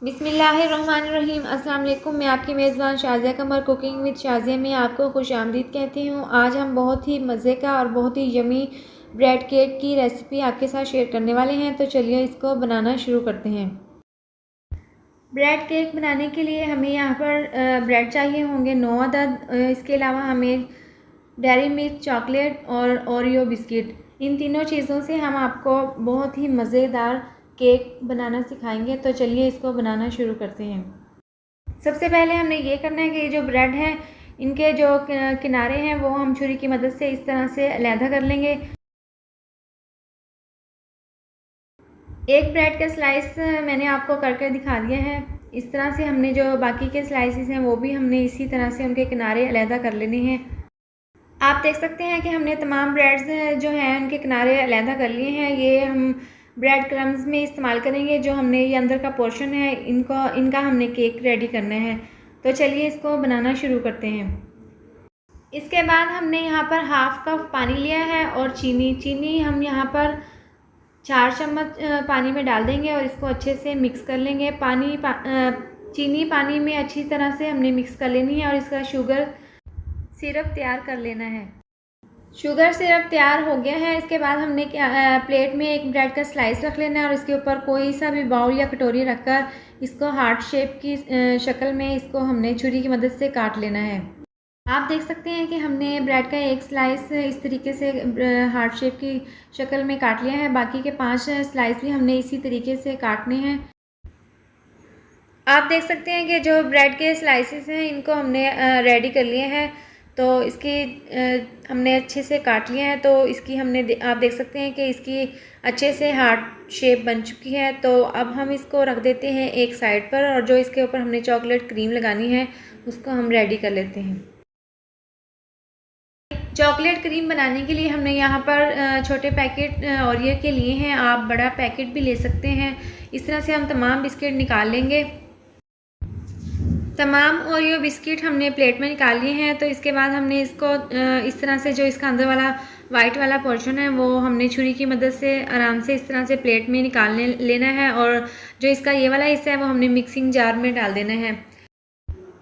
बिस्मिल्लाहिर्रहमानिर्रहीम। अस्सलाम वालेकुम। मैं आपकी मेज़बान शाज़िया कमर कुकिंग विद शाज़िया में आपको खुशामदीद कहती हूँ। आज हम बहुत ही मज़े का और बहुत ही यमी ब्रेड केक की रेसिपी आपके साथ शेयर करने वाले हैं। तो चलिए इसको बनाना शुरू करते हैं। ब्रेड केक बनाने के लिए हमें यहाँ पर ब्रेड चाहिए होंगे 9 अदद। इसके अलावा हमें डेयरी मिल्क चॉकलेट और ओरियो बिस्किट, इन तीनों चीज़ों से हम आपको बहुत ही मज़ेदार केक बनाना सिखाएंगे। तो चलिए इसको बनाना शुरू करते हैं। सबसे पहले हमने ये करना है कि ये जो ब्रेड है इनके जो किनारे हैं वो हम छुरी की मदद से इस तरह से अलहदा कर लेंगे। एक ब्रेड का स्लाइस मैंने आपको करके दिखा दिया है। इस तरह से हमने जो बाकी के स्लाइसेस हैं वो भी हमने इसी तरह से उनके किनारे अलहदा कर लेने हैं। आप देख सकते हैं कि हमने तमाम ब्रेड्स जो हैं उनके किनारे अलहदा कर लिए हैं। ये हम ब्रेड क्रम्स में इस्तेमाल करेंगे। जो हमने ये अंदर का पोर्शन है इनका हमने केक रेडी करना है। तो चलिए इसको बनाना शुरू करते हैं। इसके बाद हमने यहाँ पर हाफ कप पानी लिया है और चीनी हम यहाँ पर 4 चम्मच पानी में डाल देंगे और इसको अच्छे से मिक्स कर लेंगे। चीनी पानी में अच्छी तरह से हमने मिक्स कर लेनी है और इसका शुगर सिरप तैयार कर लेना है। शुगर सिरप तैयार हो गया है। इसके बाद हमने प्लेट में एक ब्रेड का स्लाइस रख लेना है और इसके ऊपर कोई सा भी बाउल या कटोरी रखकर इसको हार्ट शेप की शक्ल में इसको हमने छुरी की मदद से काट लेना है। आप देख सकते हैं कि हमने ब्रेड का एक स्लाइस इस तरीके से हार्ट शेप की शक्ल में काट लिया है। बाकी के 5 स्लाइस भी हमने इसी तरीके से काटने हैं। आप देख सकते हैं कि जो ब्रेड के स्लाइसेस हैं इनको हमने रेडी कर लिए हैं। तो इसकी हमने अच्छे से काट लिया है। तो इसकी आप देख सकते हैं कि इसकी अच्छे से हार्ट शेप बन चुकी है। तो अब हम इसको रख देते हैं एक साइड पर और जो इसके ऊपर हमने चॉकलेट क्रीम लगानी है उसको हम रेडी कर लेते हैं। चॉकलेट क्रीम बनाने के लिए हमने यहाँ पर छोटे पैकेट ओरियो के लिए हैं। आप बड़ा पैकेट भी ले सकते हैं। इस तरह से हम तमाम बिस्किट निकाल लेंगे। तमाम ओरियो बिस्किट हमने प्लेट में निकाल लिए हैं। तो इसके बाद हमने इसको इस तरह से जो इसका अंदर वाला वाइट वाला पोर्शन है वो हमने छुरी की मदद से आराम से इस तरह से प्लेट में लेना है और जो इसका ये वाला हिस्सा है वो हमने मिक्सिंग जार में डाल देना है।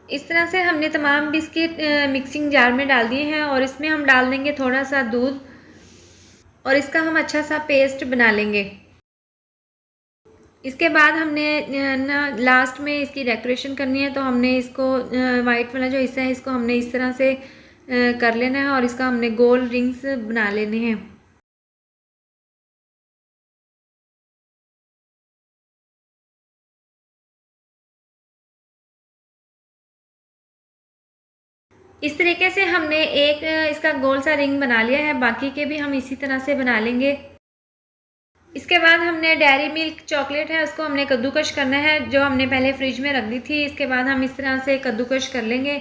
इस तरह से हमने तमाम बिस्किट मिक्सिंग जार में डाल दिए हैं और इसमें हम डाल देंगे थोड़ा सा दूध और इसका हम अच्छा सा पेस्ट बना लेंगे। इसके बाद हमने ना लास्ट में इसकी डेकोरेशन करनी है। तो हमने इसको वाइट वाला जो हिस्सा है इसको हमने इस तरह से कर लेना है और इसका हमने गोल रिंग्स बना लेने हैं। इस तरीके से हमने एक इसका गोल सा रिंग बना लिया है। बाकी के भी हम इसी तरह से बना लेंगे। इसके बाद हमने डेयरी मिल्क चॉकलेट है उसको हमने कद्दूकश करना है, जो हमने पहले फ्रिज में रख दी थी। इसके बाद हम इस तरह से कद्दूकश कर लेंगे।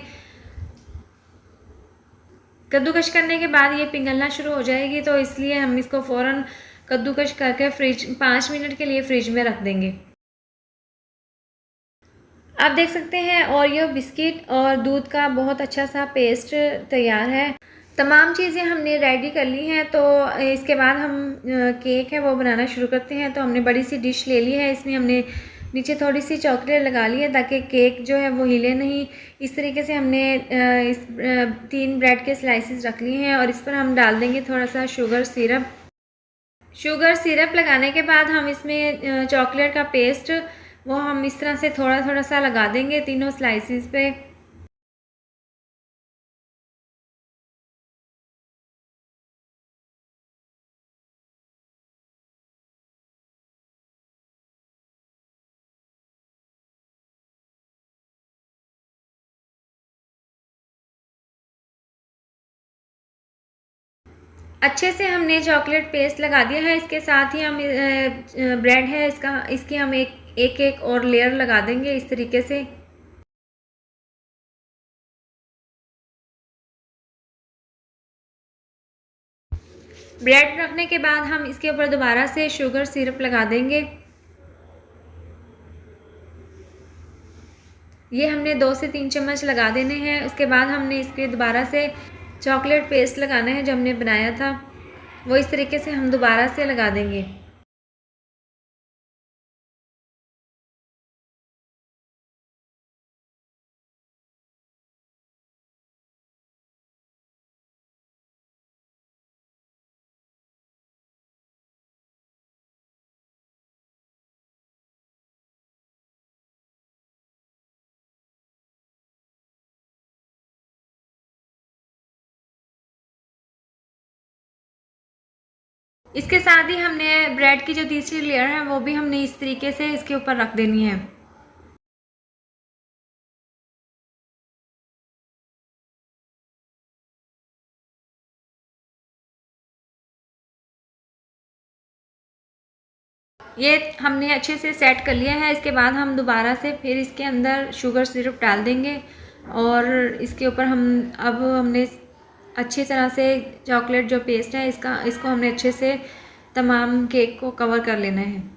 कद्दूकश करने के बाद ये पिघलना शुरू हो जाएगी, तो इसलिए हम इसको फ़ौरन कद्दूकश करके 5 मिनट के लिए फ्रिज में रख देंगे। आप देख सकते हैं ओरियो बिस्किट और दूध का बहुत अच्छा सा पेस्ट तैयार है। तमाम चीज़ें हमने रेडी कर ली हैं। तो इसके बाद हम केक है वो बनाना शुरू करते हैं। तो हमने बड़ी सी डिश ले ली है। इसमें हमने नीचे थोड़ी सी चॉकलेट लगा ली है ताकि केक जो है वो हिले नहीं। इस तरीके से हमने 3 ब्रेड के स्लाइसेस रख लिए हैं और इस पर हम डाल देंगे थोड़ा सा शुगर सिरप लगाने के बाद हम इसमें चॉकलेट का पेस्ट वो हम इस तरह से थोड़ा थोड़ा सा लगा देंगे तीनों स्लाइसेस पे। अच्छे से हमने चॉकलेट पेस्ट लगा दिया है। इसके साथ ही हम ब्रेड है इसकी हम एक और लेयर लगा देंगे इस तरीके से। ब्रेड रखने के बाद हम इसके ऊपर दोबारा से शुगर सिरप लगा देंगे। ये हमने 2 से 3 चम्मच लगा देने हैं। उसके बाद हमने इसके दोबारा से चॉकलेट पेस्ट लगाना है जो हमने बनाया था, वो इस तरीके से हम दोबारा से लगा देंगे। इसके साथ ही हमने ब्रेड की जो तीसरी लेयर है वो भी हमने इस तरीके से इसके ऊपर रख देनी है। ये हमने अच्छे से सेट कर लिया है। इसके बाद हम दोबारा से फिर इसके अंदर शुगर सिरप डाल देंगे और इसके ऊपर अब हमने अच्छी तरह से चॉकलेट जो पेस्ट है इसको हमने अच्छे से तमाम केक को कवर कर लेना है।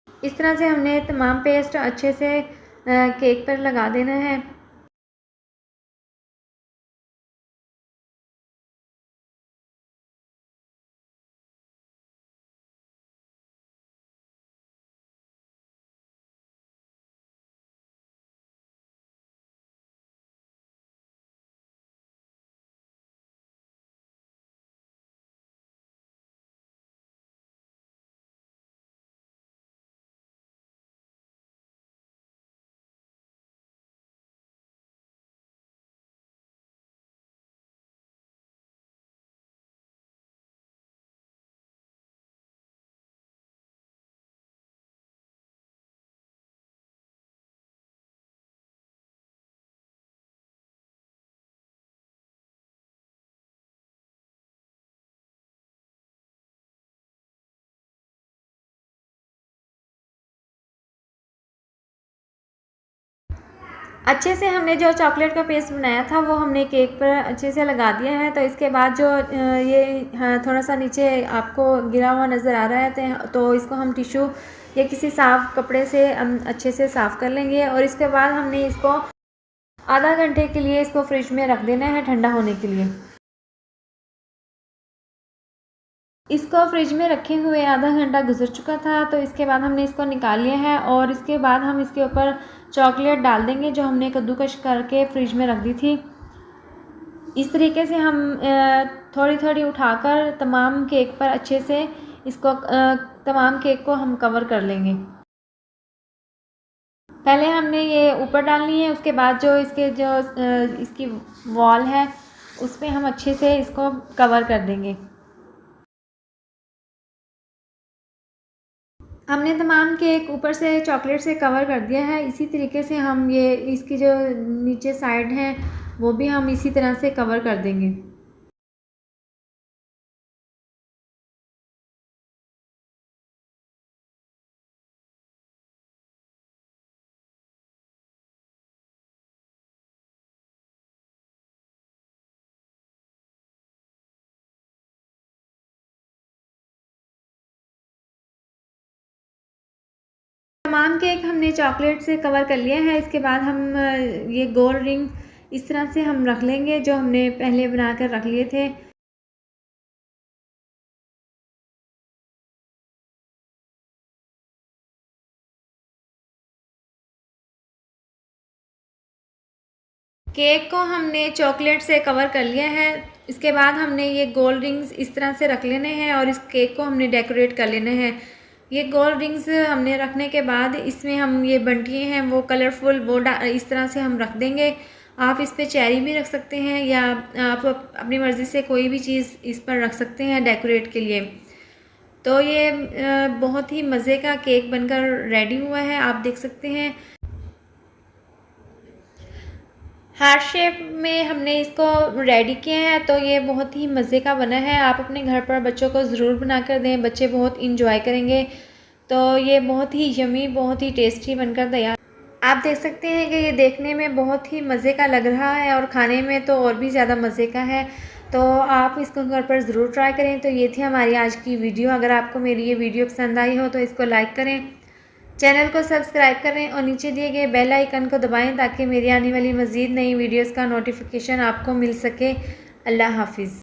इस तरह से हमने तमाम पेस्ट अच्छे से केक पर लगा देना है। अच्छे से हमने जो चॉकलेट का पेस्ट बनाया था वो हमने केक पर अच्छे से लगा दिया है। तो इसके बाद जो ये थोड़ा सा नीचे आपको गिरा हुआ नज़र आ रहा है तो इसको हम टिश्यू या किसी साफ़ कपड़े से अच्छे से साफ़ कर लेंगे और इसके बाद हमने इसको आधा घंटे के लिए इसको फ्रिज में रख देना है ठंडा होने के लिए। इसको फ्रिज में रखे हुए आधा घंटा गुजर चुका था तो इसके बाद हमने इसको निकाल लिया है और इसके बाद हम इसके ऊपर चॉकलेट डाल देंगे जो हमने कद्दूकश करके फ्रिज में रख दी थी। इस तरीके से हम थोड़ी थोड़ी उठाकर तमाम केक पर अच्छे से तमाम केक को हम कवर कर लेंगे। पहले हमने ये ऊपर डालनी है, उसके बाद जो इसकी वॉल है उस पर हम अच्छे से इसको कवर कर देंगे। हमने तमाम केक ऊपर से चॉकलेट से कवर कर दिया है। इसी तरीके से हम इसकी जो नीचे साइड है वो भी हम इसी तरह से कवर कर देंगे। तमाम केक हमने चॉकलेट से कवर कर लिया है। इसके बाद हम ये गोल रिंग इस तरह से हम रख लेंगे जो हमने पहले बना कर रख लिए थे। केक को हमने चॉकलेट से कवर कर लिया है। इसके बाद हमने ये गोल रिंग्स इस तरह से रख लेने हैं और इस केक को हमने डेकोरेट कर लेना है। ये गोल रिंग्स हमने रखने के बाद इसमें हम ये बंटियाँ हैं वो कलरफुल इस तरह से हम रख देंगे। आप इस पे चेरी भी रख सकते हैं या आप अपनी मर्ज़ी से कोई भी चीज़ इस पर रख सकते हैं डेकोरेट के लिए। तो ये बहुत ही मज़े का केक बनकर रेडी हुआ है, आप देख सकते हैं। हार्ट शेप में हमने इसको रेडी किया है तो ये बहुत ही मज़े का बना है। आप अपने घर पर बच्चों को ज़रूर बना कर दें, बच्चे बहुत इंजॉय करेंगे। तो ये बहुत ही यमी, बहुत ही टेस्टी बनकर तैयार। आप देख सकते हैं कि ये देखने में बहुत ही मज़े का लग रहा है और खाने में तो और भी ज़्यादा मज़े का है। तो आप इसको घर पर ज़रूर ट्राई करें। तो ये थी हमारी आज की वीडियो। अगर आपको मेरी ये वीडियो पसंद आई हो तो इसको लाइक करें, चैनल को सब्सक्राइब करें और नीचे दिए गए बेल आइकन को दबाएं ताकि मेरी आने वाली मज़ीद नई वीडियोस का नोटिफिकेशन आपको मिल सके। अल्लाह हाफ़िज़।